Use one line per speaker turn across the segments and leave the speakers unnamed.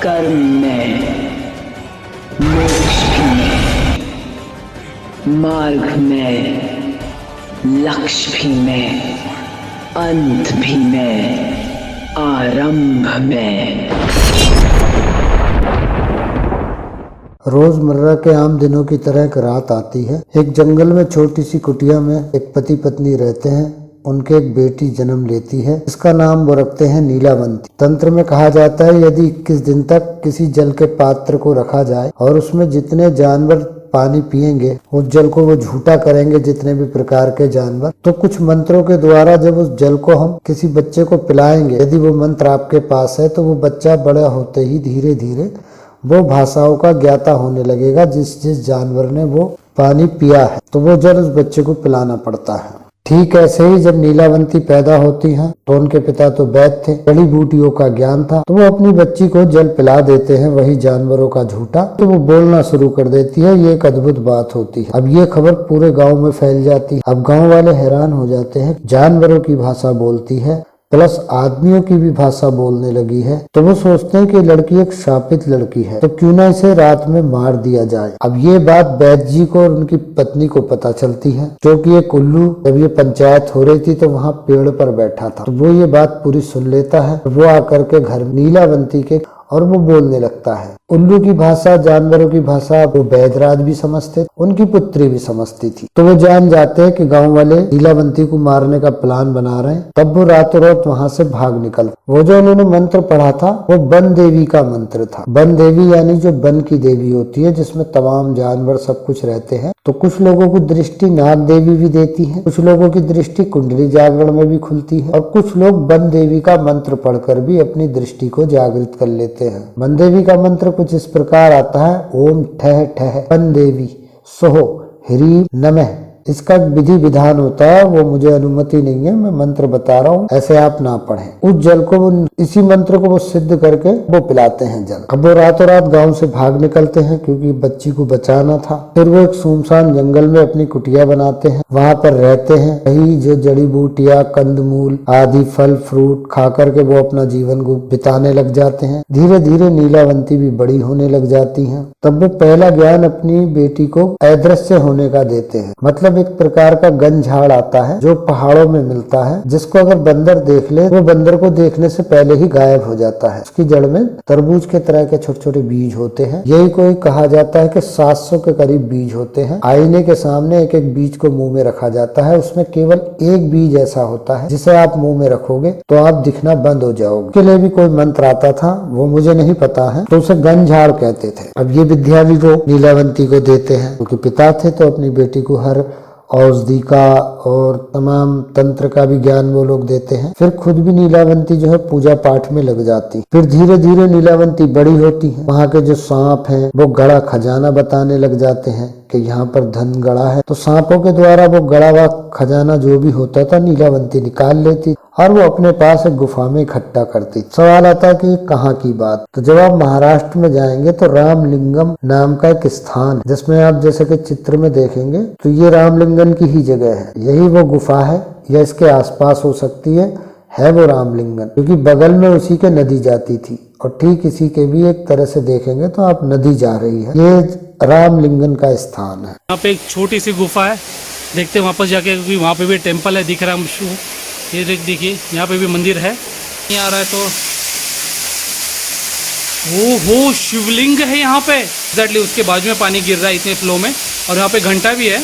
कर्म में, मोक्ष भी में, मार्ग में, लक्ष्य भी में, अंत भी में, आरंभ में।
रोजमर्रा के आम दिनों की तरह एक रात आती है। एक जंगल में छोटी सी कुटिया में एक पति पत्नी रहते हैं। उनके एक बेटी जन्म लेती है। इसका नाम वो रखते हैं नीलावंती। तंत्र में कहा जाता है यदि 21 दिन तक किसी जल के पात्र को रखा जाए और उसमें जितने जानवर पानी पिएंगे उस जल को वो झूठा करेंगे, जितने भी प्रकार के जानवर, तो कुछ मंत्रों के द्वारा जब उस जल को हम किसी बच्चे को पिलाएंगे, यदि वो मंत्र आपके पास है, तो वो बच्चा बड़ा होते ही धीरे धीरे वो भाषाओं का ज्ञाता होने लगेगा। जिस जिस जानवर ने वो पानी पिया है तो वो जल उस बच्चे को पिलाना पड़ता है। ठीक ऐसे ही जब नीलावंती पैदा होती हैं तो उनके पिता तो वैद्य थे, जड़ी बूटियों का ज्ञान था, तो वो अपनी बच्ची को जल पिला देते हैं, वही जानवरों का झूठा। तो वो बोलना शुरू कर देती है। ये एक अद्भुत बात होती है। अब ये खबर पूरे गांव में फैल जाती है। अब गांव वाले हैरान हो जाते हैं, जानवरों की भाषा बोलती है प्लस आदमियों की भी भाषा बोलने लगी है। तो वो सोचते हैं कि लड़की एक शापित लड़की है, तो क्यों ना इसे रात में मार दिया जाए। अब ये बात वैद्य जी को और उनकी पत्नी को पता चलती है, क्योंकि ये उल्लू जब ये पंचायत हो रही थी तो वहाँ पेड़ पर बैठा था। तो वो ये बात पूरी सुन लेता है। वो आकर के घर नीलावंती के और वो बोलने लगता है। उल्लू की भाषा, जानवरों की भाषा वो वैदराज भी समझते, उनकी पुत्री भी समझती थी। तो वो जान जाते हैं कि गांव वाले नीलावंती को मारने का प्लान बना रहे हैं। तब वो रातों रात वहां से भाग निकल। वो जो उन्होंने मंत्र पढ़ा था वो वन देवी का मंत्र था। वन देवी यानी जो वन की देवी होती है, जिसमें तमाम जानवर सब कुछ रहते हैं। तो कुछ लोगों की दृष्टि नाग देवी भी देती है, कुछ लोगों की दृष्टि कुंडली जागरण में भी खुलती है, और कुछ लोग वन देवी का मंत्र पढ़कर भी अपनी दृष्टि को जागृत कर लेते हैं। वन देवी का मंत्र कुछ इस प्रकार आता है, ओम ठह ठह वन देवी सोहो ह्रीं नमः। इसका विधि विधान होता है, वो मुझे अनुमति नहीं है, मैं मंत्र बता रहा हूँ, ऐसे आप ना पढ़ें। उस जल को वो इसी मंत्र को वो सिद्ध करके वो पिलाते हैं जल। अब वो रातों रात गांव से भाग निकलते हैं क्योंकि बच्ची को बचाना था। फिर वो एक सुनसान जंगल में अपनी कुटिया बनाते हैं, वहां पर रहते हैं। वही जो जड़ी बूटियां, कंदमूल आदि फल फ्रूट खा करके वो अपना जीवन को बिताने लग जाते हैं। धीरे धीरे नीलावंती भी बड़ी होने लग जाती है। तब वो पहला ज्ञान अपनी बेटी को अदृश्य होने का देते हैं। मतलब एक प्रकार का गन झाड़ आता है जो पहाड़ों में मिलता है, जिसको अगर बंदर देख ले वो बंदर को देखने से पहले ही गायब हो जाता है। उसकी जड़ में तरबूज के तरह के छोटे छोटे बीज होते हैं। यही कोई कहा जाता है कि 700 के करीब बीज होते हैं। आईने के सामने एक एक बीज को मुंह में रखा जाता है। उसमें केवल एक बीज ऐसा होता है जिसे आप मुंह में रखोगे तो आप दिखना बंद हो जाओगे। उसके लिए भी कोई मंत्र आता था, वो मुझे नहीं पता है, तो उसे गन झाड़ कहते थे। अब ये विद्या भी वो नीलावंती को देते हैं, क्योंकि पिता थे तो अपनी बेटी को हर औषधि का और तमाम तंत्र का भी ज्ञान वो लोग देते हैं। फिर खुद भी नीलावंती जो है पूजा पाठ में लग जाती। फिर धीरे धीरे नीलावंती बड़ी होती है। वहाँ के जो सांप हैं वो गड़ा खजाना बताने लग जाते हैं कि यहाँ पर धन गड़ा है। तो सांपों के द्वारा वो गड़ा हुआ खजाना जो भी होता था नीलावंती निकाल लेती और वो अपने पास एक गुफा में इकट्ठा करती। सवाल आता है कि कहाँ की बात। तो जब आप महाराष्ट्र में जाएंगे तो रामलिंगम नाम का एक स्थान, जिसमें आप जैसे कि चित्र में देखेंगे तो ये रामलिंगम की ही जगह है। यही वो गुफा है या इसके आसपास हो सकती है वो रामलिंगम, क्योंकि बगल में उसी के नदी जाती थी। और ठीक इसी के भी एक तरह से देखेंगे तो आप नदी जा रही है। ये रामलिंगम का स्थान है।
यहाँ पे एक छोटी सी गुफा है, देखते हैं वापस जाके, क्योंकि वहाँ पे भी टेम्पल है दिख रहा है हमको। ये देखिए यहाँ पे भी मंदिर है। नहीं आ रहा है तो वो शिवलिंग है यहाँ पे एग्जैक्टली, उसके बाजू में पानी गिर रहा है इतने फ्लो में, और यहाँ पे घंटा भी है।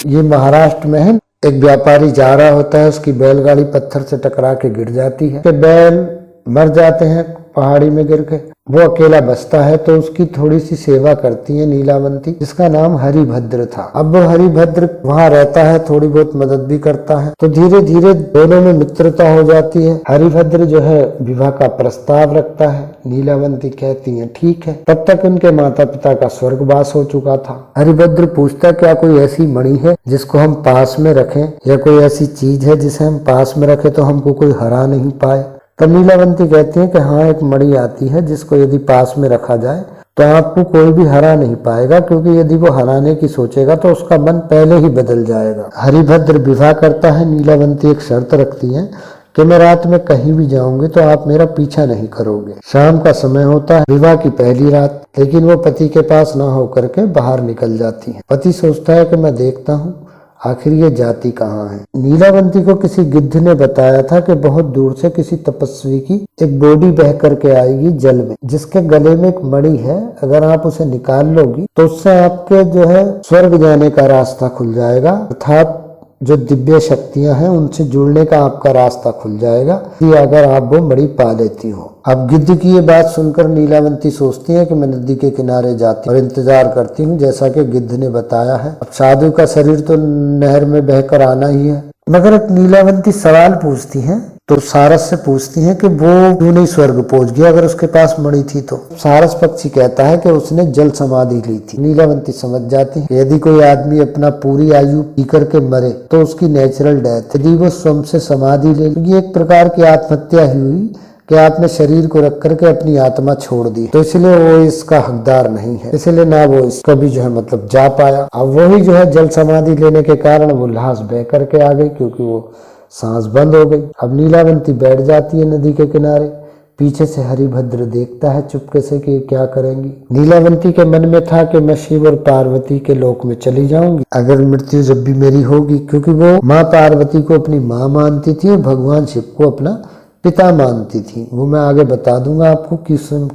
ये महाराष्ट्र में है। एक व्यापारी जा रहा होता है, उसकी बैलगाड़ी पत्थर से टकरा के गिर जाती है। बैल मर जाते हैं पहाड़ी में गिर के। वो अकेला बचता है तो उसकी थोड़ी सी सेवा करती है नीलावंती, जिसका नाम हरिभद्र था। अब वो हरिभद्र वहाँ रहता है, थोड़ी बहुत मदद भी करता है। तो धीरे धीरे दोनों में मित्रता हो जाती है। हरिभद्र जो है विवाह का प्रस्ताव रखता है। नीलावंती कहती है ठीक है। तब तक उनके माता पिता का स्वर्गवास हो चुका था। हरिभद्र पूछता क्या कोई ऐसी मणि है जिसको हम पास में रखें, या कोई ऐसी चीज है जिसे हम पास में रखें तो हमको कोई हरा नहीं पाए। तब नीलावंती कहती है कि हाँ, एक मणि आती है जिसको यदि पास में रखा जाए तो आपको कोई भी हरा नहीं पाएगा, क्योंकि यदि वो हराने की सोचेगा तो उसका मन पहले ही बदल जाएगा। हरिभद्र विवाह करता है। नीलावंती एक शर्त रखती है कि मैं रात में कहीं भी जाऊंगी तो आप मेरा पीछा नहीं करोगे। शाम का समय होता है, विवाह की पहली रात, लेकिन वो पति के पास ना होकर के बाहर निकल जाती है। पति सोचता है कि मैं देखता हूँ आखिर ये जाती कहाँ है। नीलावंती को किसी गिद्ध ने बताया था कि बहुत दूर से किसी तपस्वी की एक बॉडी बह करके आएगी जल में, जिसके गले में एक मणि है। अगर आप उसे निकाल लोगी तो उससे आपके जो है स्वर्ग जाने का रास्ता खुल जाएगा, अर्थात जो दिव्य शक्तियां हैं उनसे जुड़ने का आपका रास्ता खुल जाएगा, कि अगर आप वो मणि पा लेती हो। अब गिद्ध की ये बात सुनकर नीलावंती सोचती है कि मैं नदी के किनारे जाती और इंतजार करती हूँ जैसा कि गिद्ध ने बताया है। अब साधु का शरीर तो नहर में बहकर आना ही है, मगर एक नीलावंती सवाल पूछती है, तो सारस से पूछती है कि वो क्यों नहीं स्वर्ग पहुंच गया अगर उसके पास मणि थी तो। सारस पक्षी कहता है कि उसने जल समाधि ली थी। नीलावंती समझ जाती है यदि कोई आदमी अपना पूरी आयु पी करके मरे तो उसकी नेचुरल डेथ, यदि वो स्वयं से समाधि ले, ये एक प्रकार की आत्महत्या ही हुई कि आपने शरीर को रख करके अपनी आत्मा छोड़ दी, तो इसलिए वो इसका हकदार नहीं है, इसलिए ना वो इसका भी जो है मतलब जा पाया। अब वही जो है जल समाधि लेने के कारण वो लाश बह करके आ गई, क्योंकि वो सांस बंद हो गई। अब नीलावंती बैठ जाती है नदी के किनारे, पीछे से हरिभद्र देखता है चुपके से कि क्या करेंगी। नीलावंती के मन में था कि मैं शिव और पार्वती के लोक में चली जाऊंगी अगर मृत्यु जब भी मेरी होगी, क्योंकि वो माँ पार्वती को अपनी माँ मानती थी और भगवान शिव को अपना पिता मानती थी। वो मैं आगे बता दूंगा आपको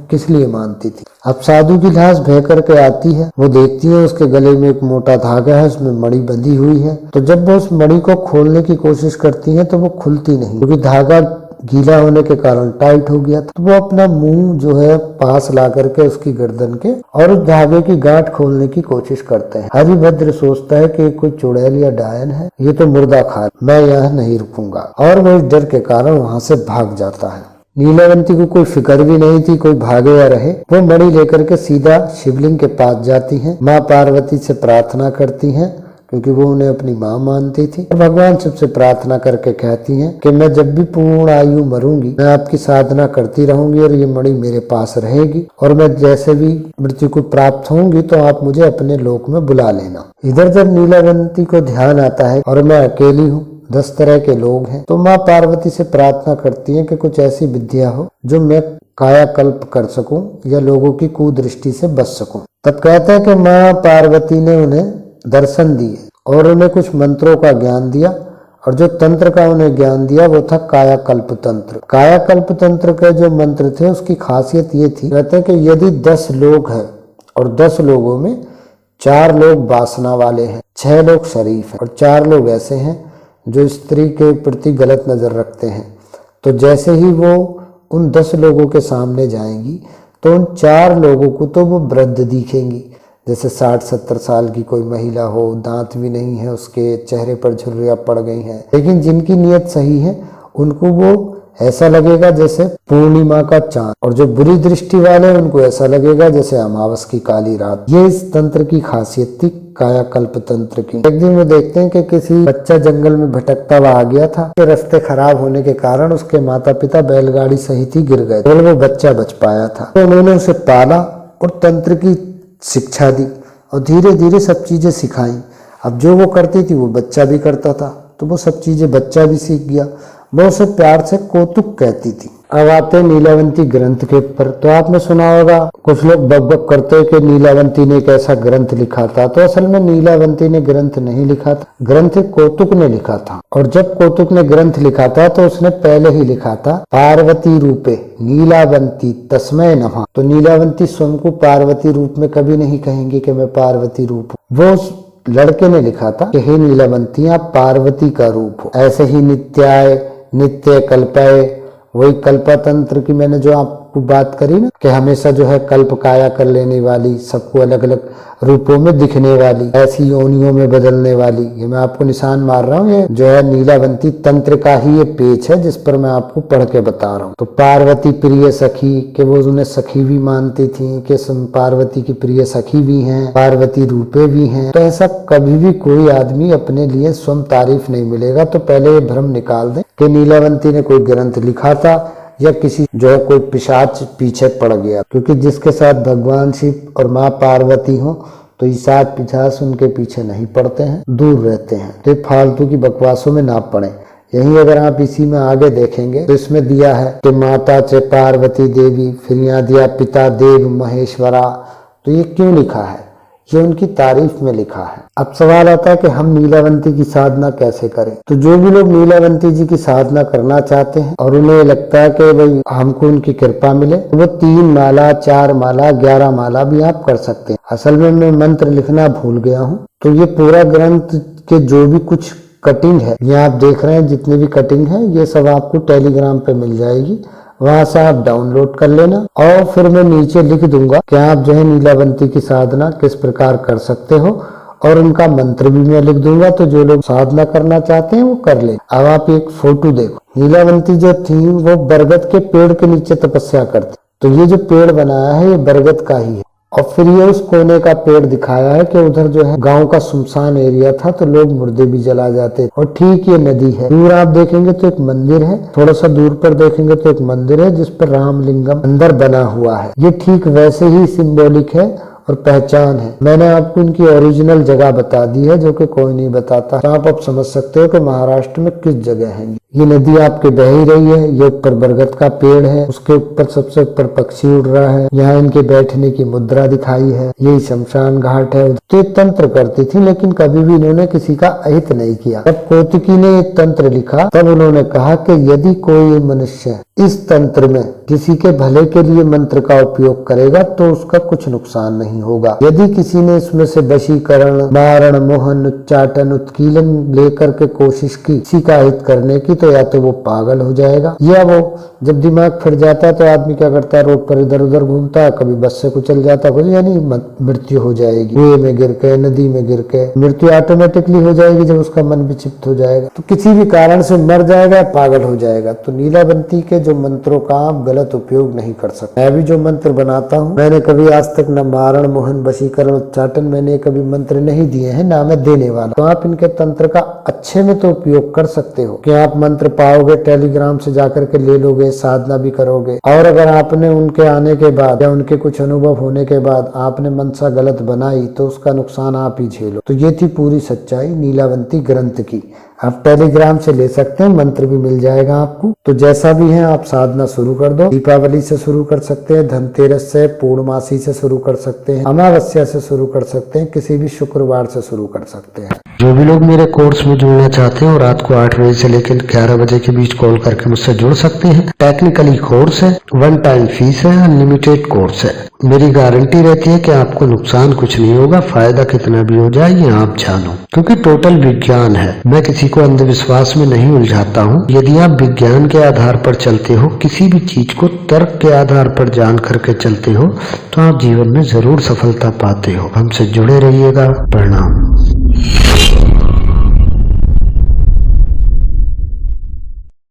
किस लिए मानती थी। अब साधु की लाश बह करके आती है, वो देखती है उसके गले में एक मोटा धागा है, उसमें मणि बंधी हुई है। तो जब वो उस मणि को खोलने की कोशिश करती है तो वो खुलती नहीं, क्योंकि धागा गीला होने के कारण टाइट हो गया था। तो वो अपना मुंह जो है पास ला करके उसकी गर्दन के और उस धागे की गांठ खोलने की कोशिश करते हैं। हरिभद्र सोचता है कि कोई चुड़ैल या डायन है, ये तो मुर्दा खा, मैं यहाँ नहीं रुकूंगा, और वो इस डर के कारण वहां से भाग जाता है। नीलावंती को कोई फिक्र भी नहीं थी कोई भागे या रहे। वो मणि लेकर के सीधा शिवलिंग के पास जाती हैं, माँ पार्वती से प्रार्थना करती हैं, क्योंकि वो उन्हें अपनी माँ मानती थी। और भगवान शिव से प्रार्थना करके कहती हैं कि मैं जब भी पूर्ण आयु मरूंगी मैं आपकी साधना करती रहूंगी और ये मणि मेरे पास रहेगी, और मैं जैसे भी मृत्यु को प्राप्त होंगी तो आप मुझे अपने लोक में बुला लेना। इधर जब नीलावंती को ध्यान आता है और मैं अकेली हूँ, 10 तरह के लोग हैं, तो माँ पार्वती से प्रार्थना करती है कि कुछ ऐसी विद्या हो जो मैं कायाकल्प कर सकूं या लोगों की कुदृष्टि से बच सकूं। तब कहते हैं कि माँ पार्वती ने उन्हें दर्शन दिए और उन्हें कुछ मंत्रों का ज्ञान दिया, और जो तंत्र का उन्हें ज्ञान दिया वो था कायाकल्प तंत्र। कायाकल्प तंत्र के जो मंत्र थे उसकी खासियत ये थी, कहते हैं कि यदि 10 लोग हैं और 10 लोगों में 4 लोग वासना वाले हैं, 6 लोग शरीफ हैं और 4 लोग ऐसे हैं जो स्त्री के प्रति गलत नजर रखते हैं, तो जैसे ही वो उन 10 लोगों के सामने जाएंगी तो उन 4 लोगों को तो वो वृद्ध दिखेंगी, जैसे 60-70 साल की कोई महिला हो, दांत भी नहीं है, उसके चेहरे पर झुर्रियां पड़ गई हैं। लेकिन जिनकी नीयत सही है उनको वो ऐसा लगेगा जैसे पूर्णिमा का चांद, और जो बुरी दृष्टि वाले उनको ऐसा लगेगा जैसे अमावस की काली रात। ये इस तंत्र की खासियत थी कायाकल्प तंत्र की। एक दिन वो देखते हैं कि किसी बच्चा जंगल में भटकता हुआ आ गया था, रास्ते खराब होने के कारण उसके माता पिता बैलगाड़ी सहित ही गिर गए, केवल वो बच्चा बच पाया था। तो उन्होंने उसे पाला और तंत्र की शिक्षा दी और धीरे धीरे सब चीजें सिखाई। अब जो वो करती थी वो बच्चा भी करता था, तो वो सब चीजें बच्चा भी सीख गया। वो उसे प्यार से कौतुक कहती थी। अब आते नीलावंती ग्रंथ के ऊपर। तो आपने सुना होगा कुछ लोग बकबक करते हैं कि नीलावंती ने एक ऐसा ग्रंथ लिखा था, तो असल में नीलावंती ने ग्रंथ नहीं लिखा था, ग्रंथ कौतुक ने लिखा था। और जब कौतुक ने ग्रंथ लिखा था तो उसने पहले ही लिखा था पार्वती रूपे नीलावंती तस्मै नमः। तो नीलावंती स्वयं को पार्वती रूप में कभी नहीं कहेंगे कि मैं पार्वती रूप हूँ। वो उस लड़के ने लिखा था कि हे नीलावंती आप पार्वती का रूप हो। ऐसे ही नित्याय नित्य कल्पाय, वही कल्पतंत्र की मैंने जो आपको बात करी ना कि हमेशा जो है कल्प काया कर लेने वाली, सबको अलग अलग रूपों में दिखने वाली, ऐसी योनियों में बदलने वाली, ये मैं आपको निशान मार रहा हूँ। ये जो है नीलावंती तंत्र का ही ये पेज है जिस पर मैं आपको पढ़ के बता रहा हूँ। तो पार्वती प्रिय सखी के वो उन्हें सखी भी मानती थी कि पार्वती की प्रिय सखी भी हैं, पार्वती रूपे भी हैं। तो ऐसा कभी भी कोई आदमी अपने लिए स्वयं तारीफ नहीं मिलेगा। तो पहले ये भ्रम निकाल दें कि नीलावंती ने कोई ग्रंथ लिखा था या किसी जो है कोई पिशाच पीछे पड़ गया, क्योंकि जिसके साथ भगवान शिव और माँ पार्वती हो तो ये पिशाच उनके पीछे नहीं पड़ते हैं, दूर रहते हैं। तो फालतू की बकवासों में ना पड़े। यही अगर आप इसी में आगे देखेंगे तो इसमें दिया है कि माता च पार्वती देवी, फिर यहाँ दिया पिता देव महेश्वरा। तो ये क्यों लिखा है? ये उनकी तारीफ में लिखा है। अब सवाल आता है कि हम नीलावंती की साधना कैसे करें। तो जो भी लोग नीलावंती जी की साधना करना चाहते हैं और उन्हें लगता है कि भाई हमको उनकी कृपा मिले, तो वो 3 माला, 4 माला, 11 माला भी आप कर सकते हैं। असल में मैं मंत्र लिखना भूल गया हूँ, तो ये पूरा ग्रंथ के जो भी कुछ कटिंग है, ये आप देख रहे हैं जितनी भी कटिंग है, ये सब आपको टेलीग्राम पे मिल जाएगी। वहां से आप डाउनलोड कर लेना और फिर मैं नीचे लिख दूंगा कि आप जो है नीलावंती की साधना किस प्रकार कर सकते हो, और उनका मंत्र भी मैं लिख दूंगा। तो जो लोग साधना करना चाहते हैं वो कर ले। अब आप एक फोटो देखो, नीलावंती जो थी वो बरगद के पेड़ के नीचे तपस्या करती। तो ये जो पेड़ बनाया है ये बरगद का ही है। और फिर ये उस कोने का पेड़ दिखाया है कि उधर जो है गांव का सुनसान एरिया था, तो लोग मुर्दे भी जला जाते। और ठीक ये नदी है। दूर आप देखेंगे तो एक मंदिर है, थोड़ा सा दूर पर देखेंगे तो एक मंदिर है जिस पर रामलिंगम अंदर बना हुआ है। ये ठीक वैसे ही सिंबॉलिक है और पहचान है। मैंने आपको इनकी ओरिजिनल जगह बता दी है जो कि कोई नहीं बताता। तो आप अब समझ सकते हो कि महाराष्ट्र में किस जगह है। ये नदी आपके बह ही रही है। ये ऊपर बरगद का पेड़ है, उसके ऊपर सबसे ऊपर पक्षी उड़ रहा है। यहाँ इनके बैठने की मुद्रा दिखाई है। यही शमशान घाट है। तो तंत्र करती थी, लेकिन कभी भी इन्होंने किसी का अहित नहीं किया। जब कोतकी ने एक तंत्र लिखा तब उन्होंने कहा कि यदि कोई मनुष्य इस तंत्र में किसी के भले के लिए मंत्र का उपयोग करेगा तो उसका कुछ नुकसान नहीं होगा। यदि किसी ने इसमें से वशीकरण, मारण, मोहन, उच्चाटन, उत्कीलन लेकर के कोशिश की किसी का हित करने की, तो या तो वो पागल हो जाएगा, या वो जब दिमाग फिर जाता है तो आदमी क्या करता है, रोड पर इधर उधर घूमता है, कभी बस से कुचल जाता है, यानी मृत्यु हो जाएगी। कुएं में गिर के, नदी में गिर के मृत्यु ऑटोमेटिकली हो जाएगी जब उसका मन विक्षिप्त हो जाएगा। तो किसी भी कारण से मर जाएगा, पागल हो जाएगा। तो नीलावंती के जो मंत्रों का आप गलत उपयोग नहीं कर सकते। मैं भी जो मंत्र बनाता हूँ, मैंने कभी आज तक न मारण, मोहन, वशीकरण, उच्चाटन मैंने कभी मंत्र नहीं दिए हैं, ना मैं देने वाला। तो आप इनके तंत्र का अच्छे में तो उपयोग कर सकते हो कि आप मंत्र पाओगे, टेलीग्राम से जाकर के ले लोगे, साधना भी करोगे। और अगर आपने उनके आने के बाद या उनके कुछ अनुभव होने के बाद आपने मनसा गलत बनाई तो उसका नुकसान आप ही झेलो। तो ये थी पूरी सच्चाई नीलावंती ग्रंथ की। आप टेलीग्राम से ले सकते हैं, मंत्र भी मिल जाएगा आपको। तो जैसा भी है आप साधना शुरू कर दो। दीपावली से शुरू कर सकते हैं, धनतेरस से, पूर्णमासी से शुरू कर सकते हैं, अमावस्या से शुरू कर सकते हैं, किसी भी शुक्रवार से शुरू कर सकते हैं।
जो भी लोग मेरे कोर्स में जुड़ना चाहते हैं और रात को 8 बजे से लेकर 11 बजे के बीच कॉल करके मुझसे जुड़ सकते हैं। टेक्निकली कोर्स है, 1 टाइम फीस है, अनलिमिटेड कोर्स है। मेरी गारंटी रहती है कि आपको नुकसान कुछ नहीं होगा, फायदा कितना भी हो जाए ये आप जानो, क्योंकि टोटल विज्ञान है। मैं किसी को अंधविश्वास में नहीं उलझाता हूँ। यदि आप विज्ञान के आधार पर चलते हो, किसी भी चीज को तर्क के आधार पर जान करके चलते हो, तो आप जीवन में जरूर सफलता पाते हो। हमसे जुड़े रहिएगा। प्रणाम।